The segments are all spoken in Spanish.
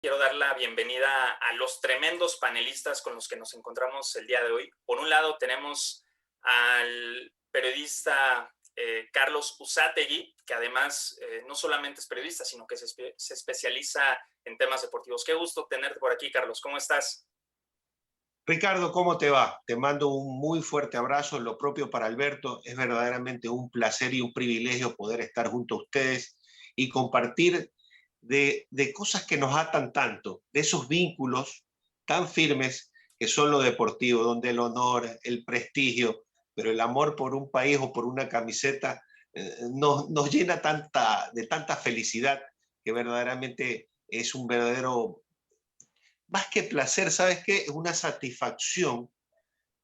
Quiero dar la bienvenida a los tremendos panelistas con los que nos encontramos el día de hoy. Por un lado tenemos al periodista Carlos Usategui, que además no solamente es periodista, sino que se especializa en temas deportivos. Qué gusto tenerte por aquí, Carlos. ¿Cómo estás? Ricardo, ¿cómo te va? Te mando un muy fuerte abrazo, lo propio para Alberto. Es verdaderamente un placer y un privilegio poder estar junto a ustedes y compartir de cosas que nos atan tanto, de esos vínculos tan firmes que son lo deportivo, donde el honor, el prestigio, pero el amor por un país o por una camiseta nos llena de tanta felicidad que verdaderamente es un verdadero más que placer, ¿sabes qué? Es una satisfacción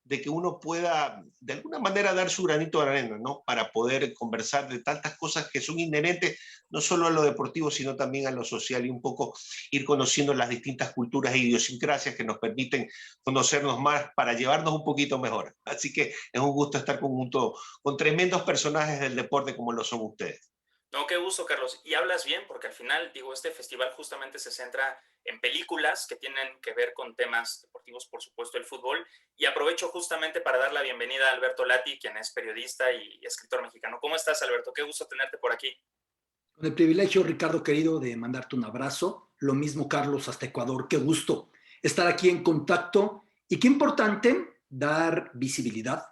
de que uno pueda de alguna manera dar su granito de arena, ¿no? Para poder conversar de tantas cosas que son inherentes no solo a lo deportivo, sino también a lo social y un poco ir conociendo las distintas culturas e idiosincrasias que nos permiten conocernos más para llevarnos un poquito mejor. Así que es un gusto estar junto con tremendos personajes del deporte como lo son ustedes. No, qué gusto, Carlos. Y hablas bien, porque al final, digo, este festival justamente se centra en películas que tienen que ver con temas deportivos, por supuesto, el fútbol. Y aprovecho justamente para dar la bienvenida a Alberto Lati, quien es periodista y escritor mexicano. ¿Cómo estás, Alberto? Qué gusto tenerte por aquí. Con el privilegio, Ricardo querido, de mandarte un abrazo. Lo mismo, Carlos, hasta Ecuador. Qué gusto estar aquí en contacto. Y qué importante dar visibilidad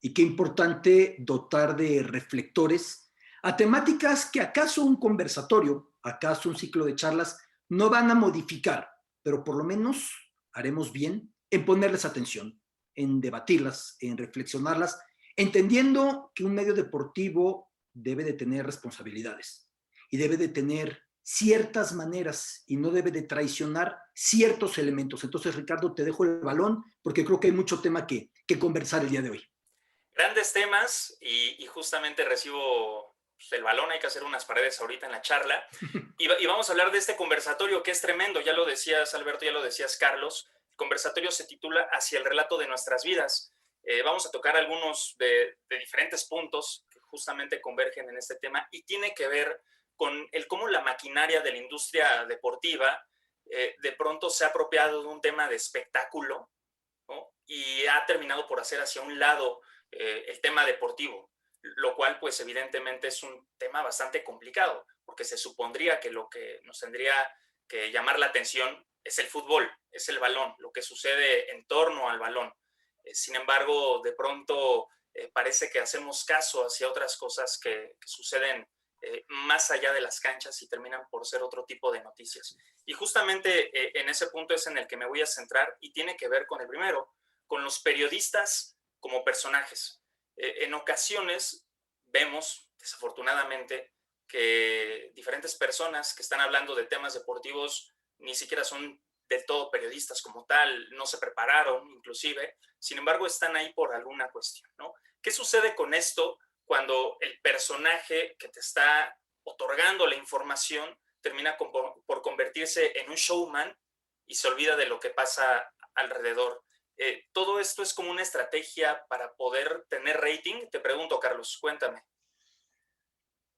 y qué importante dotar de reflectores a temáticas que acaso un conversatorio, acaso un ciclo de charlas no van a modificar, pero por lo menos haremos bien en ponerles atención, en debatirlas, en reflexionarlas, entendiendo que un medio deportivo debe de tener responsabilidades y debe de tener ciertas maneras y no debe de traicionar ciertos elementos. Entonces, Ricardo, te dejo el balón porque creo que hay mucho tema que conversar el día de hoy. Grandes temas y justamente recibo pues, el balón, hay que hacer unas paredes ahorita en la charla. Y vamos a hablar de este conversatorio que es tremendo, ya lo decías Alberto, ya lo decías Carlos. El conversatorio se titula Hacia el relato de nuestras vidas. Vamos a tocar algunos de diferentes puntos que justamente convergen en este tema y tiene que ver con el cómo la maquinaria de la industria deportiva de pronto se ha apropiado de un tema de espectáculo, ¿no? Y ha terminado por hacer hacia un lado el tema deportivo, lo cual pues evidentemente es un tema bastante complicado, porque se supondría que lo que nos tendría que llamar la atención es el fútbol, es el balón, lo que sucede en torno al balón. Sin embargo, de pronto parece que hacemos caso hacia otras cosas que suceden más allá de las canchas y terminan por ser otro tipo de noticias. Y justamente en ese punto es en el que me voy a centrar y tiene que ver con el primero, con los periodistas como personajes. En ocasiones vemos, desafortunadamente, que diferentes personas que están hablando de temas deportivos ni siquiera son del todo periodistas como tal, no se prepararon inclusive, sin embargo están ahí por alguna cuestión, ¿no? ¿Qué sucede con esto cuando el personaje que te está otorgando la información termina por convertirse en un showman y se olvida de lo que pasa alrededor? Todo esto es como una estrategia para poder tener rating. Te pregunto, Carlos, cuéntame.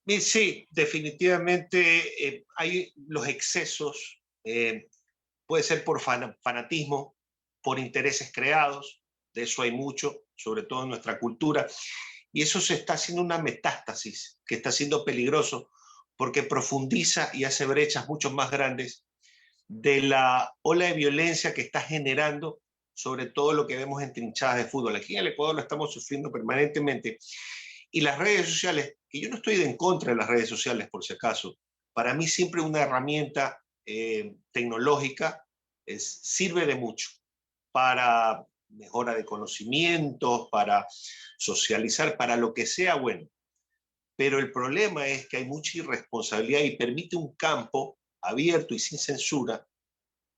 Y sí, definitivamente hay los excesos, puede ser por fanatismo, por intereses creados, de eso hay mucho, sobre todo en nuestra cultura, y eso se está haciendo una metástasis que está siendo peligroso porque profundiza y hace brechas mucho más grandes de la ola de violencia que está generando sobre todo lo que vemos en trinchadas de fútbol. Aquí en el Ecuador lo estamos sufriendo permanentemente. Y las redes sociales, que yo no estoy en contra de las redes sociales por si acaso, para mí siempre una herramienta tecnológica sirve de mucho para mejora de conocimientos, para socializar, para lo que sea bueno. Pero el problema es que hay mucha irresponsabilidad y permite un campo abierto y sin censura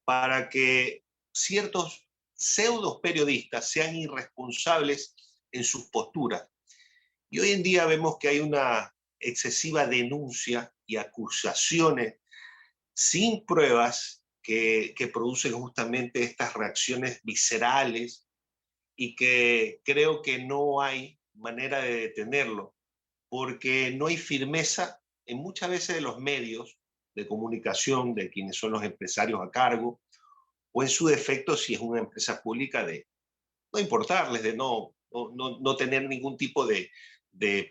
para que ciertos pseudos periodistas sean irresponsables en sus posturas. Y hoy en día vemos que hay una excesiva denuncia y acusaciones sin pruebas que producen justamente estas reacciones viscerales y que creo que no hay manera de detenerlo porque no hay firmeza en muchas veces de los medios de comunicación de quienes son los empresarios a cargo, o en su defecto, si es una empresa pública, de no importarles, de no tener ningún tipo de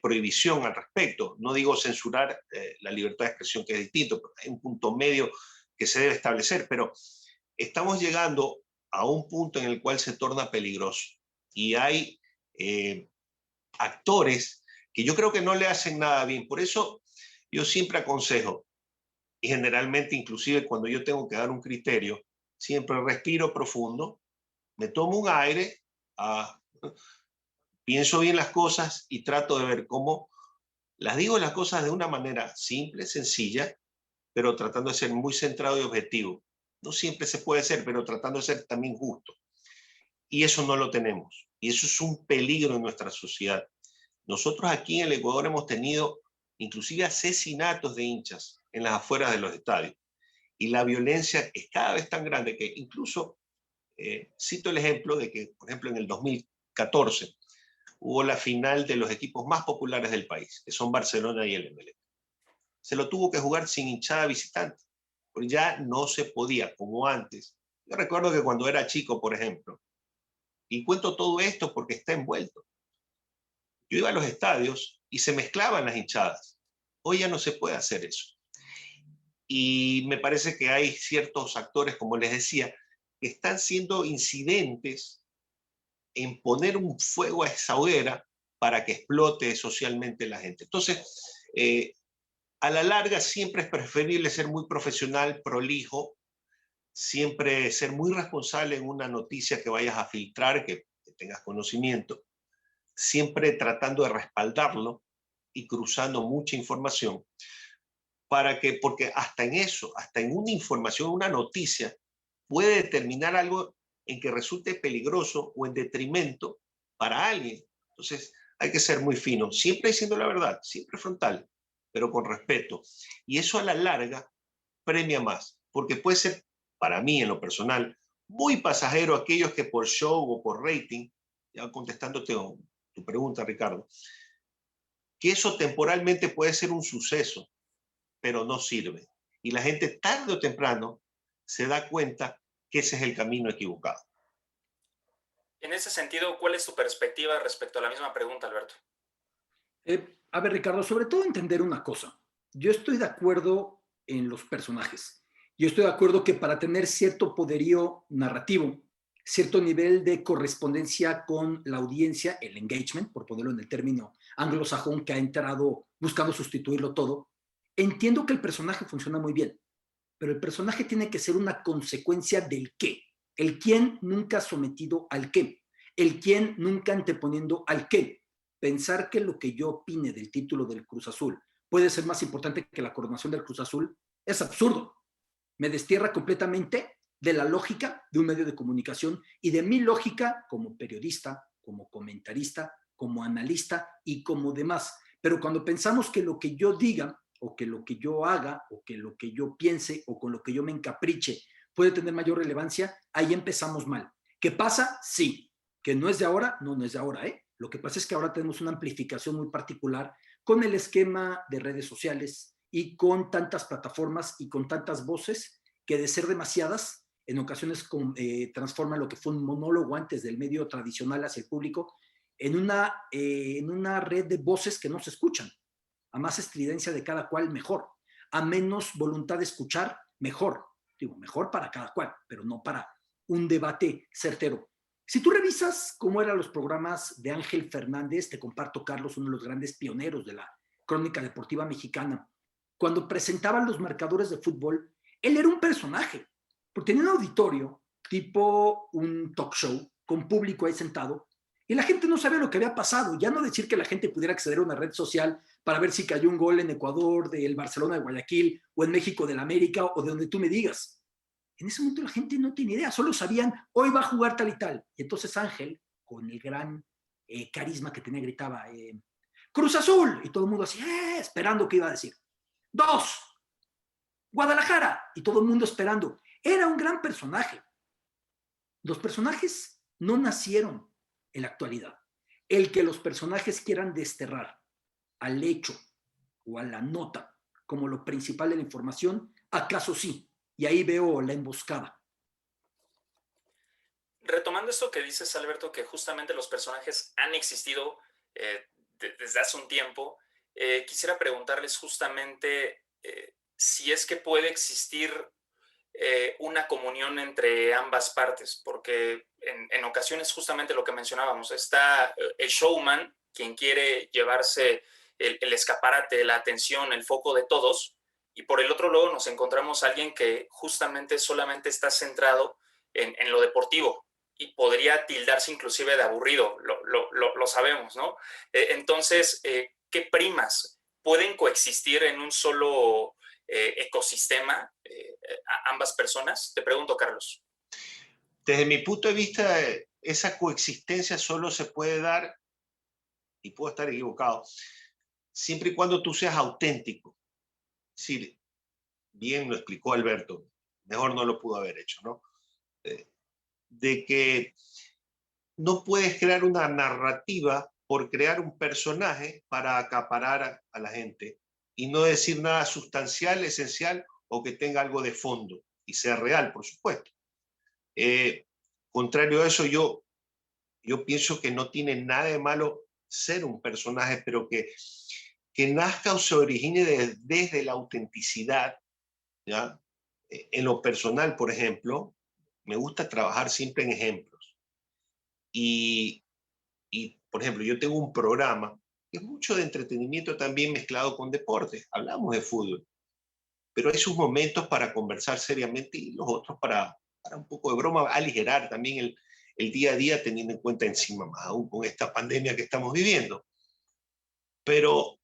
prohibición al respecto. No digo censurar la libertad de expresión, que es distinto, pero hay un punto medio que se debe establecer, pero estamos llegando a un punto en el cual se torna peligroso y hay actores que yo creo que no le hacen nada bien. Por eso yo siempre aconsejo, y generalmente inclusive cuando yo tengo que dar un criterio, siempre respiro profundo, me tomo un aire, pienso bien las cosas y trato de ver cómo las digo las cosas de una manera simple, sencilla, pero tratando de ser muy centrado y objetivo. No siempre se puede ser, pero tratando de ser también justo. Y eso no lo tenemos. Y eso es un peligro en nuestra sociedad. Nosotros aquí en el Ecuador hemos tenido inclusive asesinatos de hinchas en las afueras de los estadios. Y la violencia es cada vez tan grande que incluso, cito el ejemplo de que, por ejemplo, en el 2014 hubo la final de los equipos más populares del país, que son Barcelona y el Emelec. Se lo tuvo que jugar sin hinchada visitante, porque ya no se podía, como antes. Yo recuerdo que cuando era chico, por ejemplo, y cuento todo esto porque está envuelto, yo iba a los estadios y se mezclaban las hinchadas. Hoy ya no se puede hacer eso. Y me parece que hay ciertos actores, como les decía, que están siendo incidentes en poner un fuego a esa hoguera para que explote socialmente la gente. Entonces, a la larga siempre es preferible ser muy profesional, prolijo, siempre ser muy responsable en una noticia que vayas a filtrar, que tengas conocimiento, siempre tratando de respaldarlo y cruzando mucha información, porque hasta en eso, hasta en una información, una noticia, puede determinar algo en que resulte peligroso o en detrimento para alguien. Entonces, hay que ser muy fino, siempre diciendo la verdad, siempre frontal, pero con respeto. Y eso a la larga premia más, porque puede ser, para mí en lo personal, muy pasajero aquellos que por show o por rating, ya contestándote tu pregunta, Ricardo, que eso temporalmente puede ser un suceso, pero no sirve. Y la gente tarde o temprano se da cuenta que ese es el camino equivocado. En ese sentido, ¿cuál es tu perspectiva respecto a la misma pregunta, Alberto? A ver, Ricardo, sobre todo entender una cosa. Yo estoy de acuerdo en los personajes. Yo estoy de acuerdo que para tener cierto poderío narrativo, cierto nivel de correspondencia con la audiencia, el engagement, por ponerlo en el término anglosajón que ha entrado buscando sustituirlo todo, entiendo que el personaje funciona muy bien, pero el personaje tiene que ser una consecuencia del qué. El quién nunca sometido al qué. El quién nunca anteponiendo al qué. Pensar que lo que yo opine del título del Cruz Azul puede ser más importante que la coronación del Cruz Azul es absurdo. Me destierra completamente de la lógica de un medio de comunicación y de mi lógica como periodista, como comentarista, como analista y como demás. Pero cuando pensamos que lo que yo diga o que lo que yo haga o que lo que yo piense o con lo que yo me encapriche puede tener mayor relevancia, ahí empezamos mal. ¿Qué pasa? Sí. ¿Que no es de ahora? No, no es de ahora, ¿eh? Lo que pasa es que ahora tenemos una amplificación muy particular con el esquema de redes sociales y con tantas plataformas y con tantas voces que de ser demasiadas, en ocasiones transforman lo que fue un monólogo antes del medio tradicional hacia el público en una red de voces que no se escuchan. A más estridencia de cada cual, mejor. A menos voluntad de escuchar, mejor. Digo, mejor para cada cual, pero no para un debate certero. Si tú revisas cómo eran los programas de Ángel Fernández, te comparto, Carlos, uno de los grandes pioneros de la crónica deportiva mexicana, cuando presentaban los marcadores de fútbol, él era un personaje, porque tenía un auditorio tipo un talk show con público ahí sentado, y la gente no sabía lo que había pasado. Ya no decir que la gente pudiera acceder a una red social para ver si cayó un gol en Ecuador del Barcelona de Guayaquil o en México del América o de donde tú me digas. En ese momento la gente no tenía idea, solo sabían, hoy va a jugar tal y tal. Y entonces Ángel, con el gran carisma que tenía, gritaba, Cruz Azul, y todo el mundo así, esperando qué iba a decir. 2, Guadalajara, y todo el mundo esperando. Era un gran personaje. Los personajes no nacieron en la actualidad. El que los personajes quieran desterrar al hecho o a la nota como lo principal de la información, ¿Acaso sí? Y ahí veo la emboscada. Retomando esto que dices, Alberto, que justamente los personajes han existido desde hace un tiempo, quisiera preguntarles justamente si es que puede existir una comunión entre ambas partes, porque en ocasiones justamente lo que mencionábamos, está el showman, quien quiere llevarse el escaparate, la atención, el foco de todos, y por el otro lado nos encontramos a alguien que justamente solamente está centrado en lo deportivo y podría tildarse inclusive de aburrido, lo sabemos, ¿no? Entonces, ¿qué primas pueden coexistir en un solo ecosistema ambas personas? Te pregunto, Carlos. Desde mi punto de vista, esa coexistencia solo se puede dar, y puedo estar equivocado, siempre y cuando tú seas auténtico. Sí, bien lo explicó Alberto, mejor no lo pudo haber hecho, ¿no? De que no puedes crear una narrativa por crear un personaje para acaparar a la gente y no decir nada sustancial, esencial o que tenga algo de fondo y sea real, por supuesto. Contrario a eso, yo pienso que no tiene nada de malo ser un personaje, pero que nazca o se origine desde la autenticidad, ¿ya? En lo personal, por ejemplo, me gusta trabajar siempre en ejemplos. Y, por ejemplo, yo tengo un programa que es mucho de entretenimiento también mezclado con deporte. Hablamos de fútbol, pero hay sus momentos para conversar seriamente y los otros para un poco de broma, aligerar también el día a día, teniendo en cuenta encima más aún con esta pandemia que estamos viviendo. Pero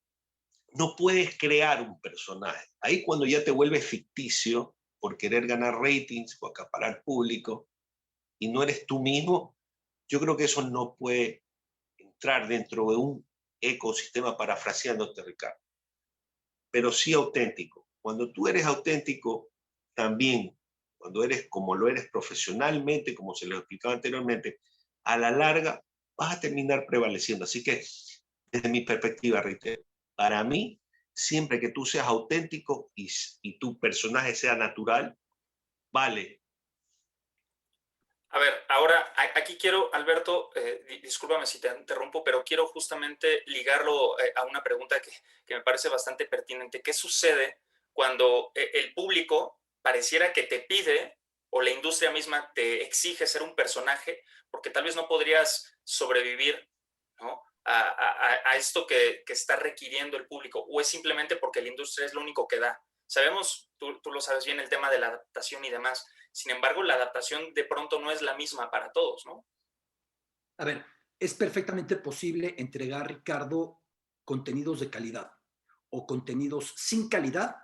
no puedes crear un personaje. Ahí cuando ya te vuelves ficticio por querer ganar ratings o acaparar público y no eres tú mismo, yo creo que eso no puede entrar dentro de un ecosistema, parafraseándote, Ricardo, pero sí auténtico. Cuando tú eres auténtico, también, cuando eres como lo eres profesionalmente, como se lo explicaba anteriormente, a la larga vas a terminar prevaleciendo. Así que, desde mi perspectiva, reitero, para mí, siempre que tú seas auténtico y tu personaje sea natural, vale. A ver, ahora aquí quiero, Alberto, discúlpame si te interrumpo, pero quiero justamente ligarlo a una pregunta que me parece bastante pertinente. ¿Qué sucede cuando el público pareciera que te pide o la industria misma te exige ser un personaje porque tal vez no podrías sobrevivir, ¿no? a esto que está requiriendo el público, o es simplemente porque la industria es lo único que da? Sabemos, tú lo sabes bien, el tema de la adaptación y demás. Sin embargo, la adaptación de pronto no es la misma para todos, ¿no? A ver, es perfectamente posible entregar, Ricardo, contenidos de calidad o contenidos sin calidad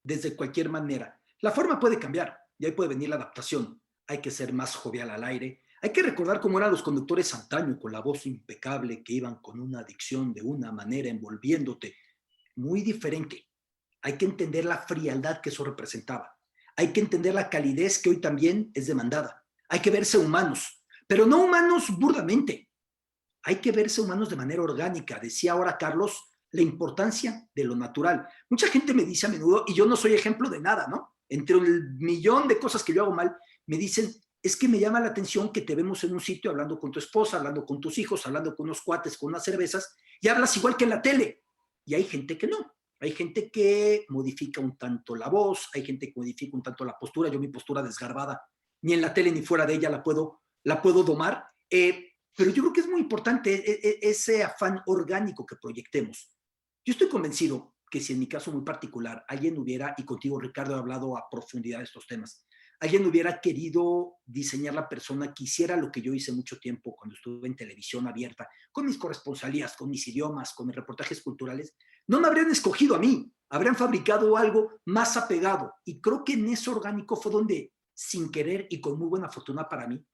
desde cualquier manera. La forma puede cambiar y ahí puede venir la adaptación. Hay que ser más jovial al aire. Hay que recordar cómo eran los conductores antaño, con la voz impecable, que iban con una dicción de una manera envolviéndote muy diferente. Hay que entender la frialdad que eso representaba. Hay que entender la calidez que hoy también es demandada. Hay que verse humanos, pero no humanos burdamente. Hay que verse humanos de manera orgánica. Decía ahora Carlos, la importancia de lo natural. Mucha gente me dice a menudo, y yo no soy ejemplo de nada, ¿no? Entre el millón de cosas que yo hago mal, me dicen, es que me llama la atención que te vemos en un sitio hablando con tu esposa, hablando con tus hijos, hablando con unos cuates, con unas cervezas, y hablas igual que en la tele. Y hay gente que no. Hay gente que modifica un tanto la voz, hay gente que modifica un tanto la postura. Yo mi postura desgarbada, ni en la tele ni fuera de ella la puedo domar. Pero yo creo que es muy importante ese afán orgánico que proyectemos. Yo estoy convencido que si en mi caso muy particular alguien hubiera, y contigo Ricardo he hablado a profundidad de estos temas, alguien hubiera querido diseñar la persona que hiciera lo que yo hice mucho tiempo cuando estuve en televisión abierta, con mis corresponsalías, con mis idiomas, con mis reportajes culturales, no me habrían escogido a mí, habrían fabricado algo más apegado. Y creo que en eso orgánico fue donde, sin querer y con muy buena fortuna para mí,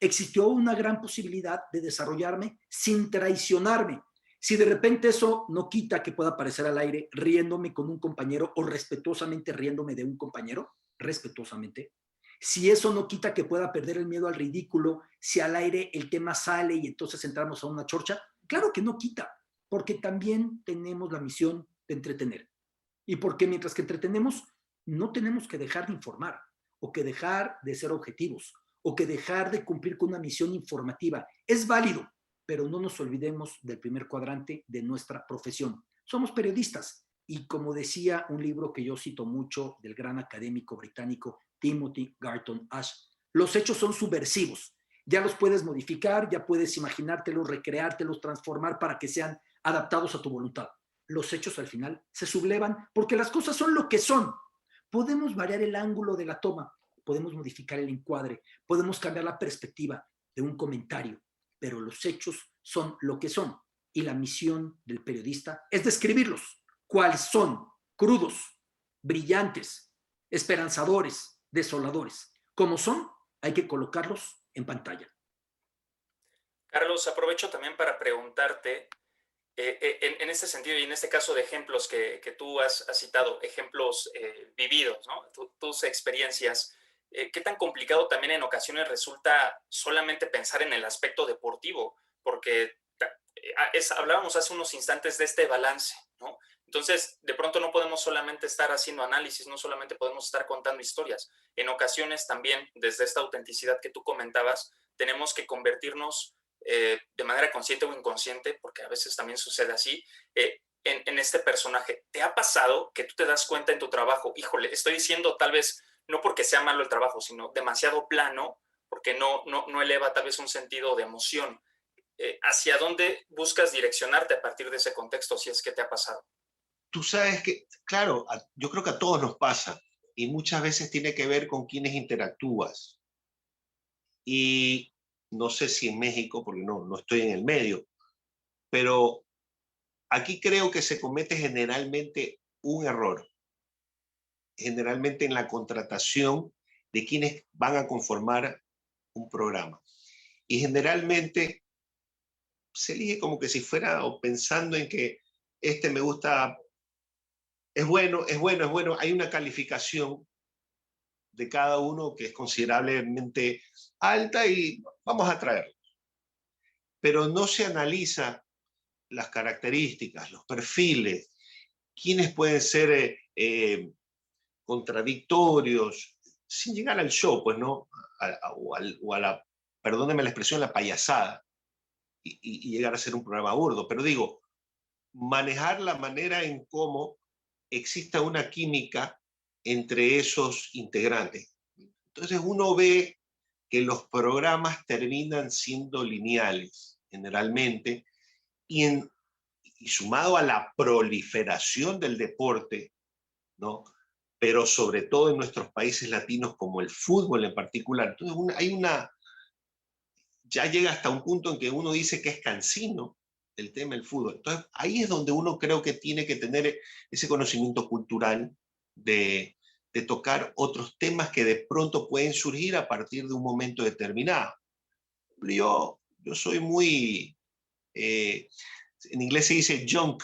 existió una gran posibilidad de desarrollarme sin traicionarme. Si de repente eso no quita que pueda aparecer al aire riéndome con un compañero o respetuosamente riéndome de un compañero, respetuosamente, si eso no quita que pueda perder el miedo al ridículo, si al aire el tema sale y entonces entramos a una chorcha, claro que no quita, porque también tenemos la misión de entretener. Y porque mientras que entretenemos, no tenemos que dejar de informar, o que dejar de ser objetivos, o que dejar de cumplir con una misión informativa. Es válido, pero no nos olvidemos del primer cuadrante de nuestra profesión. Somos periodistas, y como decía un libro que yo cito mucho del gran académico británico Timothy Garton Ash, los hechos son subversivos. Ya los puedes modificar, ya puedes imaginártelos, recreártelos, transformar para que sean adaptados a tu voluntad. Los hechos al final se sublevan porque las cosas son lo que son. Podemos variar el ángulo de la toma, podemos modificar el encuadre, podemos cambiar la perspectiva de un comentario, pero los hechos son lo que son. Y la misión del periodista es describirlos, cuáles son, crudos, brillantes, esperanzadores, desoladores. Como son, hay que colocarlos en pantalla. Carlos, aprovecho también para preguntarte, en este sentido y en este caso de ejemplos que tú has citado, ejemplos vividos, ¿no? Tus experiencias, ¿qué tan complicado también en ocasiones resulta solamente pensar en el aspecto deportivo? Porque hablábamos hace unos instantes de este balance, ¿no? Entonces, de pronto no podemos solamente estar haciendo análisis, no solamente podemos estar contando historias. En ocasiones también, desde esta autenticidad que tú comentabas, tenemos que convertirnos de manera consciente o inconsciente, porque a veces también sucede así, en este personaje. ¿Te ha pasado que tú te das cuenta en tu trabajo, híjole, estoy diciendo tal vez, no porque sea malo el trabajo, sino demasiado plano, porque no eleva tal vez un sentido de emoción? ¿Hacia dónde buscas direccionarte a partir de ese contexto, si es que te ha pasado? Tú sabes que, claro, yo creo que a todos nos pasa y muchas veces tiene que ver con quienes interactúas. Y no sé si en México, porque no estoy en el medio, pero aquí creo que se comete generalmente un error, generalmente en la contratación de quienes van a conformar un programa. Y generalmente se elige como que si fuera o pensando en que este me gusta, es bueno, es bueno, es bueno. Hay una calificación de cada uno que es considerablemente alta y vamos a traerlo. Pero no se analiza las características, los perfiles, quiénes pueden ser contradictorios, sin llegar al show, pues no, o a la, perdóneme la expresión, la payasada, y llegar a ser un programa burdo. Pero digo, manejar la manera en cómo exista una química entre esos integrantes. Entonces uno ve que los programas terminan siendo lineales, generalmente, y, y sumado a la proliferación del deporte, ¿no? Pero sobre todo en nuestros países latinos, como el fútbol en particular. Entonces ya llega hasta un punto en que uno dice que es cansino el tema del fútbol. Entonces ahí es donde uno creo que tiene que tener ese conocimiento cultural de tocar otros temas que de pronto pueden surgir a partir de un momento determinado. Yo soy muy, en inglés se dice junk,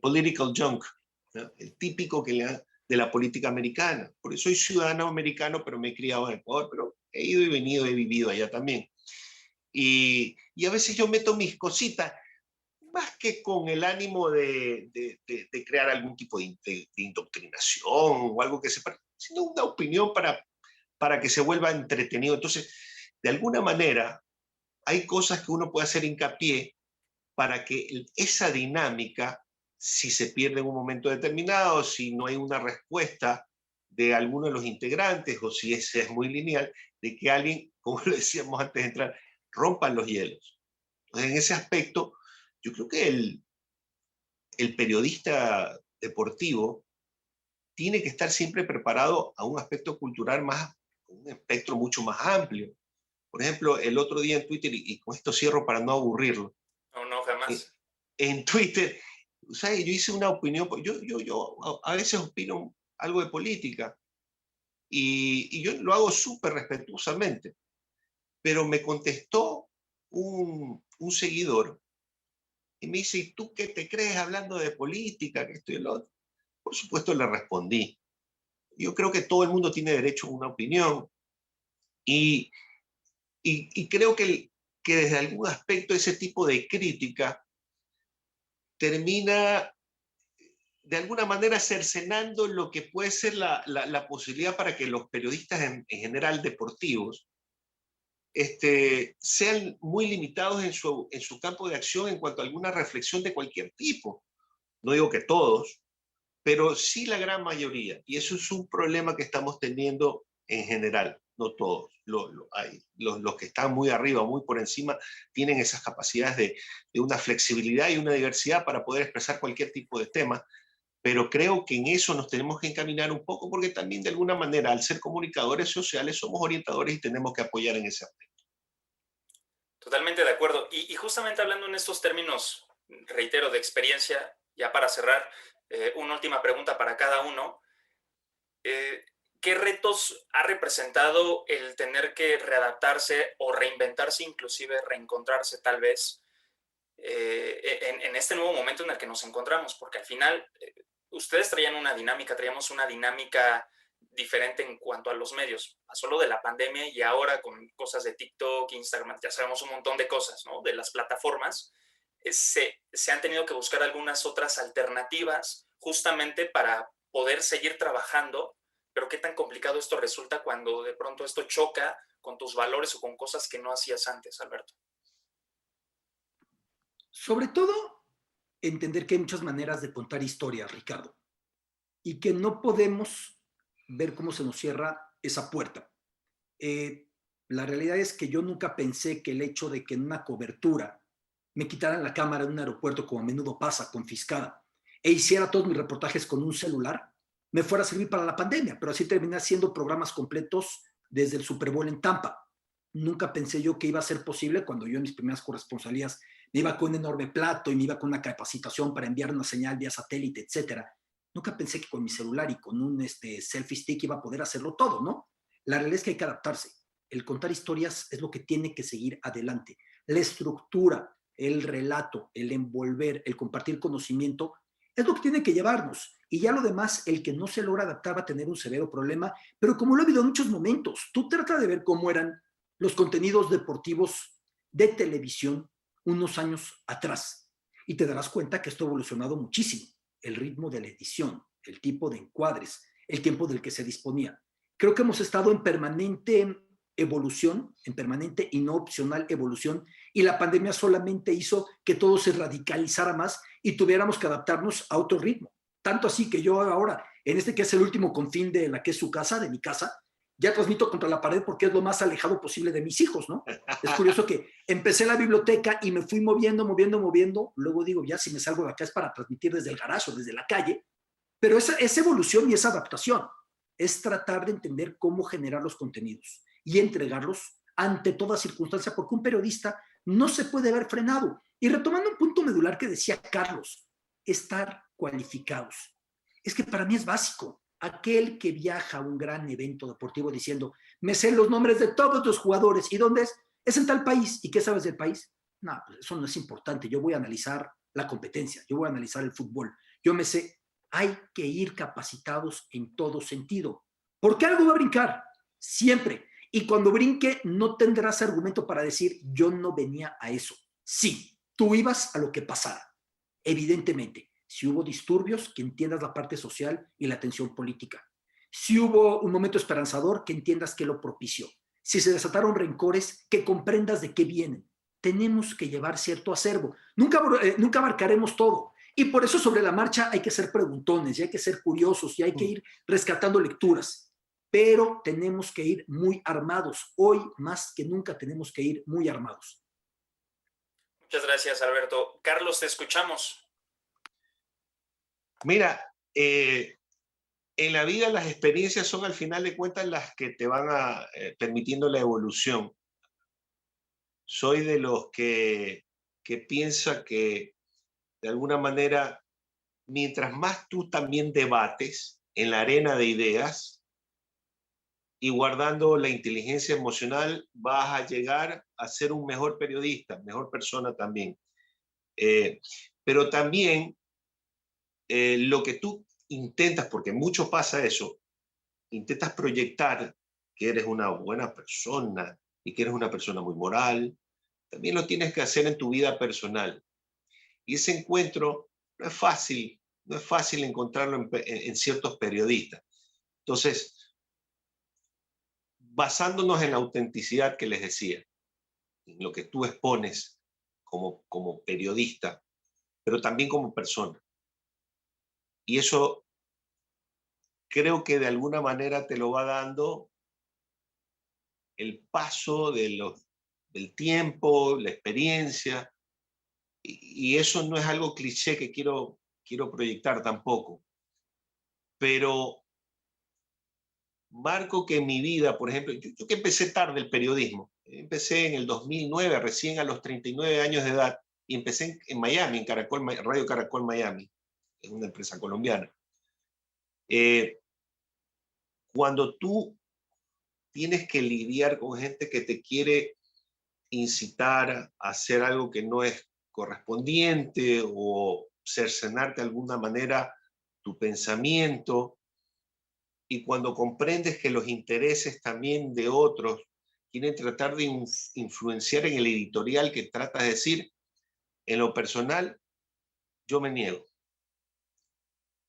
political junk, ¿no? El típico de la política americana. Porque soy ciudadano americano, pero me he criado en Ecuador, pero he ido y venido, he vivido allá también. Y a veces yo meto mis cositas, más que con el ánimo de crear algún tipo de indoctrinación o algo que sepa, sino una opinión para que se vuelva entretenido. Entonces, de alguna manera, hay cosas que uno puede hacer hincapié para que esa dinámica, si se pierde en un momento determinado, si no hay una respuesta de alguno de los integrantes o si ese es muy lineal, de que alguien, como lo decíamos antes de entrar, rompan los hielos. Entonces, en ese aspecto, yo creo que el periodista deportivo tiene que estar siempre preparado a un aspecto cultural más, un espectro mucho más amplio. Por ejemplo, el otro día en Twitter, y con esto cierro para no aburrirlo, No, jamás. en Twitter, ¿sabes? Yo hice una opinión, yo a veces opino algo de política y yo lo hago súper respetuosamente, pero me contestó un seguidor y me dice, ¿y tú qué te crees hablando de política? Que estoy el otro. Por supuesto le respondí. Yo creo que todo el mundo tiene derecho a una opinión y, y creo que desde algún aspecto ese tipo de crítica termina de alguna manera cercenando lo que puede ser la posibilidad para que los periodistas en general deportivos sean muy limitados en su campo de acción en cuanto a alguna reflexión de cualquier tipo. No digo que todos, pero sí la gran mayoría. Y eso es un problema que estamos teniendo en general, no todos. Los que están muy arriba, muy por encima, tienen esas capacidades de una flexibilidad y una diversidad para poder expresar cualquier tipo de tema, pero creo que en eso nos tenemos que encaminar un poco porque también de alguna manera, al ser comunicadores sociales, somos orientadores y tenemos que apoyar en ese aspecto. Totalmente de acuerdo. Y justamente hablando en estos términos, reitero, de experiencia, ya para cerrar, una última pregunta para cada uno. ¿Qué retos ha representado el tener que readaptarse o reinventarse, inclusive reencontrarse tal vez, en este nuevo momento en el que nos encontramos? Porque al final ustedes traíamos una dinámica diferente en cuanto a los medios. Pasó lo de la pandemia y ahora con cosas de TikTok, Instagram, ya sabemos un montón de cosas, ¿no? De las plataformas, se han tenido que buscar algunas otras alternativas justamente para poder seguir trabajando, pero qué tan complicado esto resulta cuando de pronto esto choca con tus valores o con cosas que no hacías antes, Alberto. Sobre todo, entender que hay muchas maneras de contar historias, Ricardo, y que no podemos ver cómo se nos cierra esa puerta. La realidad es que yo nunca pensé que el hecho de que en una cobertura me quitaran la cámara de un aeropuerto, como a menudo pasa, confiscada, e hiciera todos mis reportajes con un celular, me fuera a servir para la pandemia, pero así terminé haciendo programas completos desde el Super Bowl en Tampa. Nunca pensé yo que iba a ser posible cuando yo en mis primeras corresponsalías me iba con un enorme plato y me iba con una capacitación para enviar una señal vía satélite, etcétera. Nunca pensé que con mi celular y con un selfie stick iba a poder hacerlo todo, ¿no? La realidad es que hay que adaptarse. El contar historias es lo que tiene que seguir adelante. La estructura, el relato, el envolver, el compartir conocimiento, es lo que tiene que llevarnos. Y ya lo demás, el que no se logra adaptar va a tener un severo problema, pero como lo he habido en muchos momentos, tú trata de ver cómo eran los contenidos deportivos de televisión unos años atrás y te darás cuenta que esto ha evolucionado muchísimo. El ritmo de la edición, el tipo de encuadres, el tiempo del que se disponía. Creo que hemos estado en permanente evolución, en permanente y no opcional evolución, y la pandemia solamente hizo que todo se radicalizara más y tuviéramos que adaptarnos a otro ritmo. Tanto así que yo ahora, en este que es el último confín de la que es su casa, de mi casa, ya transmito contra la pared porque es lo más alejado posible de mis hijos, ¿no? Es curioso que empecé la biblioteca y me fui moviendo, luego digo, ya si me salgo de acá es para transmitir desde el garaje o desde la calle, pero esa evolución y esa adaptación es tratar de entender cómo generar los contenidos y entregarlos ante toda circunstancia, porque un periodista no se puede ver frenado. Y retomando un punto medular que decía Carlos, estar cualificados. Es que para mí es básico. Aquel que viaja a un gran evento deportivo diciendo, me sé los nombres de todos los jugadores, ¿y dónde es? Es en tal país. ¿Y qué sabes del país? No, pues eso no es importante. Yo voy a analizar la competencia, yo voy a analizar el fútbol. Yo me sé, hay que ir capacitados en todo sentido. Porque algo va a brincar, siempre. Y cuando brinque, no tendrás argumento para decir, yo no venía a eso. Sí, tú ibas a lo que pasara, evidentemente. Si hubo disturbios, que entiendas la parte social y la tensión política. Si hubo un momento esperanzador, que entiendas qué lo propició. Si se desataron rencores, que comprendas de qué vienen. Tenemos que llevar cierto acervo. Nunca abarcaremos todo. Y por eso sobre la marcha hay que ser preguntones, y hay que ser curiosos, y hay que ir rescatando lecturas. Pero tenemos que ir muy armados. Hoy, más que nunca, tenemos que ir muy armados. Muchas gracias, Alberto. Carlos, te escuchamos. Mira, en la vida las experiencias son al final de cuentas las que te van permitiendo la evolución. Soy de los que piensa que de alguna manera, mientras más tú también debates en la arena de ideas y guardando la inteligencia emocional, vas a llegar a ser un mejor periodista, mejor persona también. Pero también lo que tú intentas, porque mucho pasa eso, intentas proyectar que eres una buena persona y que eres una persona muy moral, también lo tienes que hacer en tu vida personal. Y ese encuentro no es fácil, no es fácil encontrarlo en ciertos periodistas. Entonces, basándonos en la autenticidad que les decía, en lo que tú expones como periodista, pero también como persona. Y eso creo que de alguna manera te lo va dando el paso del tiempo, la experiencia, y eso no es algo cliché que quiero proyectar tampoco. Pero marco que en mi vida, por ejemplo, yo que empecé tarde el periodismo, empecé en el 2009, recién a los 39 años de edad, y empecé en Miami, en Radio Caracol Miami, es una empresa colombiana. Cuando tú tienes que lidiar con gente que te quiere incitar a hacer algo que no es correspondiente o cercenarte de alguna manera tu pensamiento, y cuando comprendes que los intereses también de otros quieren tratar de influenciar en el editorial que tratas de decir, en lo personal, yo me niego.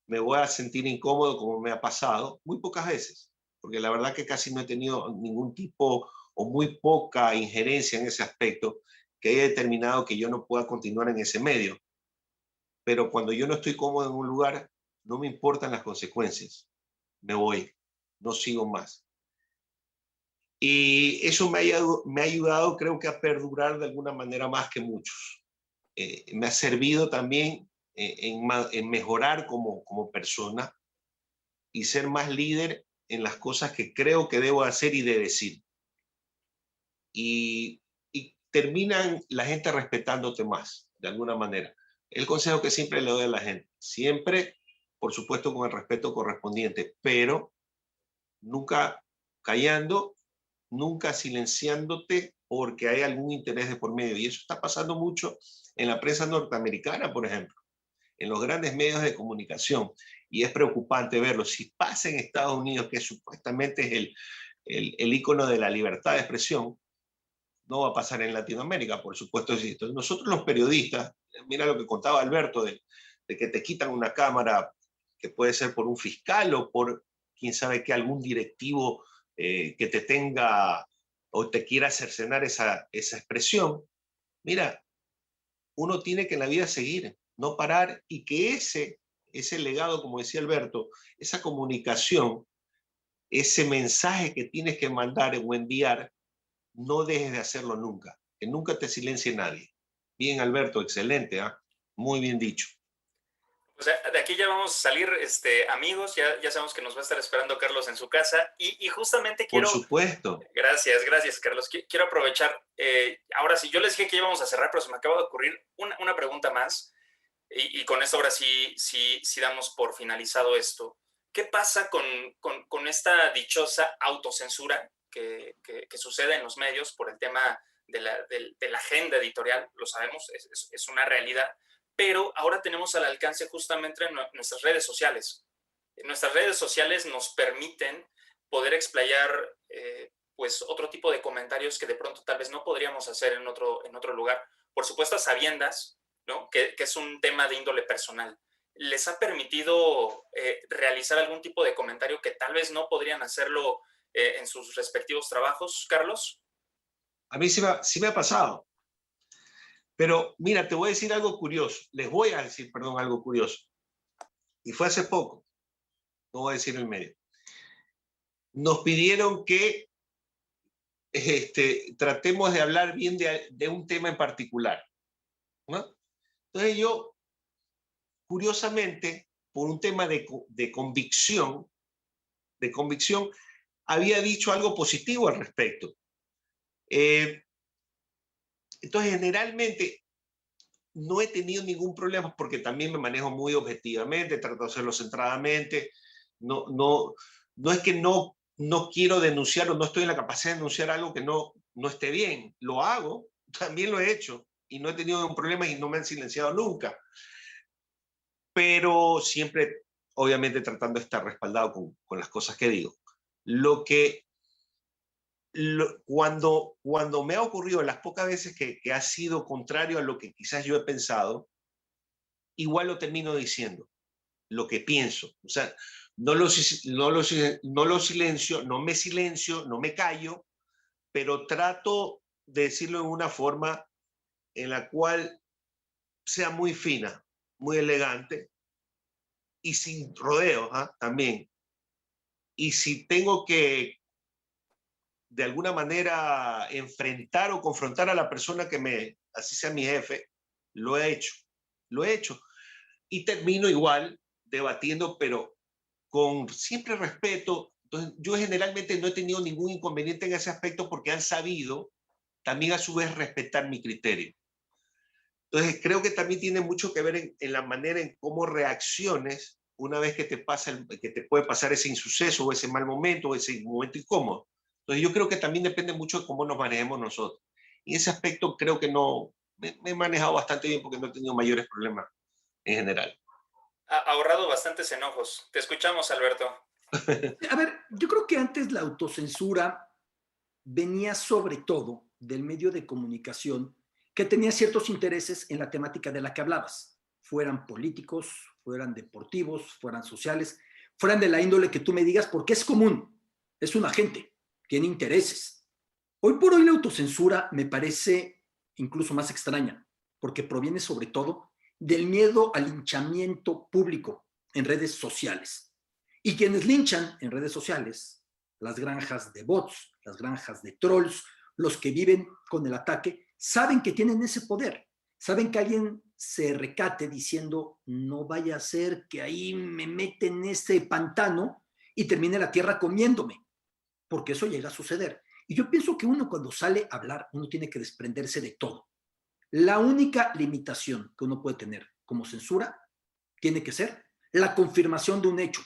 Me voy a sentir incómodo como me ha pasado muy pocas veces, porque la verdad que casi no he tenido ningún tipo o muy poca injerencia en ese aspecto que haya determinado que yo no pueda continuar en ese medio. Pero cuando yo no estoy cómodo en un lugar, no me importan las consecuencias. Me voy, no sigo más. Y eso me ha ayudado, creo que, a perdurar de alguna manera más que muchos. Me ha servido también en mejorar como persona y ser más líder en las cosas que creo que debo hacer y de decir. Y terminan la gente respetándote más, de alguna manera. El consejo que siempre le doy a la gente, siempre, por supuesto, con el respeto correspondiente, pero nunca callando, nunca silenciándote porque hay algún interés de por medio. Y eso está pasando mucho en la prensa norteamericana, por ejemplo, en los grandes medios de comunicación. Y es preocupante verlo. Si pasa en Estados Unidos, que supuestamente es el ícono de la libertad de expresión, no va a pasar en Latinoamérica, por supuesto. Entonces, nosotros los periodistas, mira lo que contaba Alberto, de que te quitan una cámara, que puede ser por un fiscal o por quién sabe qué, algún directivo que te tenga o te quiera cercenar esa expresión. Mira, uno tiene que en la vida seguir, no parar, y que ese legado, como decía Alberto, esa comunicación, ese mensaje que tienes que mandar o enviar, no dejes de hacerlo nunca, que nunca te silencie nadie. Bien, Alberto, excelente, ¿eh? Muy bien dicho. O sea, de aquí ya vamos a salir amigos, ya sabemos que nos va a estar esperando Carlos en su casa y justamente quiero... Por supuesto. Gracias, Carlos. Quiero aprovechar, ahora sí, yo les dije que íbamos a cerrar, pero se me acaba de ocurrir una pregunta más y con esto ahora sí damos por finalizado esto. ¿Qué pasa con esta dichosa autocensura que sucede en los medios por el tema de la agenda editorial? Lo sabemos, es una realidad. Pero ahora tenemos al alcance justamente nuestras redes sociales. Nuestras redes sociales nos permiten poder explayar pues otro tipo de comentarios que de pronto tal vez no podríamos hacer en otro lugar. Por supuesto, a sabiendas, ¿no? que es un tema de índole personal. ¿Les ha permitido realizar algún tipo de comentario que tal vez no podrían hacerlo en sus respectivos trabajos, Carlos? A mí sí me ha pasado. Pero mira, te voy a decir algo curioso. Les voy a decir, perdón, algo curioso. Y fue hace poco. No voy a decir el medio. Nos pidieron que tratemos de hablar bien de un tema en particular, ¿no? Entonces yo, curiosamente, por un tema de convicción, había dicho algo positivo al respecto. Entonces, generalmente, no he tenido ningún problema porque también me manejo muy objetivamente, trato de hacerlo centradamente. No es que no quiero denunciar o no estoy en la capacidad de denunciar algo que no esté bien. Lo hago, también lo he hecho y no he tenido ningún problema y no me han silenciado nunca. Pero siempre, obviamente, tratando de estar respaldado con las cosas que digo. Cuando me ha ocurrido, las pocas veces que ha sido contrario a lo que quizás yo he pensado, igual lo termino diciendo. lo que pienso. O sea, no lo silencio, no me silencio, no me callo, pero trato de decirlo en una forma en la cual sea muy fina, muy elegante y sin rodeos, ¿ah? También. Y si tengo que de alguna manera enfrentar o confrontar a la persona así sea mi jefe, lo he hecho, lo he hecho. Y termino igual debatiendo, pero con siempre respeto. Entonces, yo generalmente no he tenido ningún inconveniente en ese aspecto porque han sabido también a su vez respetar mi criterio. Entonces, creo que también tiene mucho que ver en la manera en cómo reacciones una vez que que te puede pasar ese insuceso o ese mal momento o ese momento incómodo. Entonces, yo creo que también depende mucho de cómo nos manejemos nosotros. Y en ese aspecto creo que me he manejado bastante bien porque no he tenido mayores problemas en general. Ha ahorrado bastantes enojos. Te escuchamos, Alberto. A ver, yo creo que antes la autocensura venía sobre todo del medio de comunicación que tenía ciertos intereses en la temática de la que hablabas, fueran políticos, fueran deportivos, fueran sociales, fueran de la índole que tú me digas, porque es común, es un agente, tiene intereses. Hoy por hoy la autocensura me parece incluso más extraña, porque proviene sobre todo del miedo al linchamiento público en redes sociales. Y quienes linchan en redes sociales, las granjas de bots, las granjas de trolls, los que viven con el ataque, saben que tienen ese poder, saben que alguien se recate diciendo no vaya a ser que ahí me meten en ese pantano y termine la tierra comiéndome, porque eso llega a suceder. Y yo pienso que uno cuando sale a hablar, uno tiene que desprenderse de todo. La única limitación que uno puede tener como censura tiene que ser la confirmación de un hecho.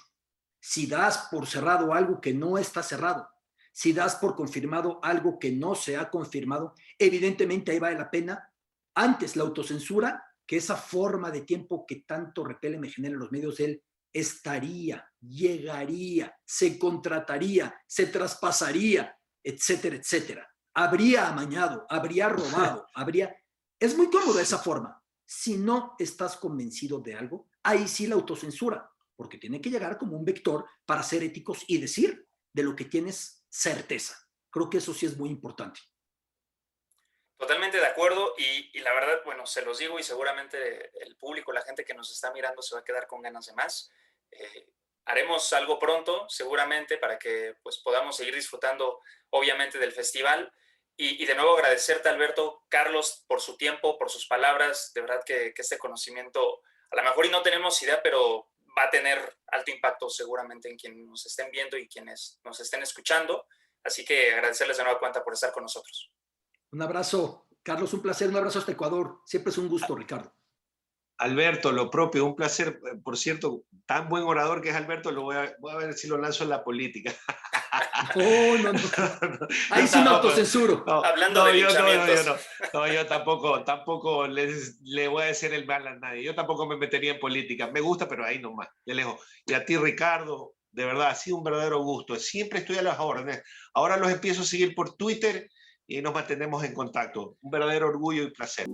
Si das por cerrado algo que no está cerrado, si das por confirmado algo que no se ha confirmado, evidentemente ahí vale la pena antes la autocensura que esa forma de tiempo que tanto repele me genera en los medios. Él estaría, llegaría, se contrataría, se traspasaría, etcétera, etcétera. Habría amañado, habría robado, habría... Es muy cómoda esa forma. Si no estás convencido de algo, ahí sí la autocensura, porque tiene que llegar como un vector para ser éticos y decir de lo que tienes certeza. Creo que eso sí es muy importante. Totalmente de acuerdo y la verdad, bueno, se los digo y seguramente el público, la gente que nos está mirando se va a quedar con ganas de más. Haremos algo pronto, seguramente, para que pues, podamos seguir disfrutando, obviamente, del festival. Y de nuevo agradecerte, Alberto, Carlos, por su tiempo, por sus palabras. De verdad que este conocimiento, a lo mejor y no tenemos idea, pero va a tener alto impacto seguramente en quienes nos estén viendo y quienes nos estén escuchando. Así que agradecerles de nueva cuenta por estar con nosotros. Un abrazo, Carlos, un placer, un abrazo hasta Ecuador. Siempre es un gusto, Ricardo. Alberto, lo propio, un placer. Por cierto, tan buen orador que es Alberto, voy a ver si lo lanzo en la política. Oh, no. Ahí sí me autocensuro. Hablando de linchamientos. Yo tampoco le voy a decir el mal a nadie. Yo tampoco me metería en política. Me gusta, pero ahí nomás, de lejos. Y a ti, Ricardo, de verdad, ha sido un verdadero gusto. Siempre estoy a las órdenes. Ahora los empiezo a seguir por Twitter y nos mantenemos en contacto. Un verdadero orgullo y placer.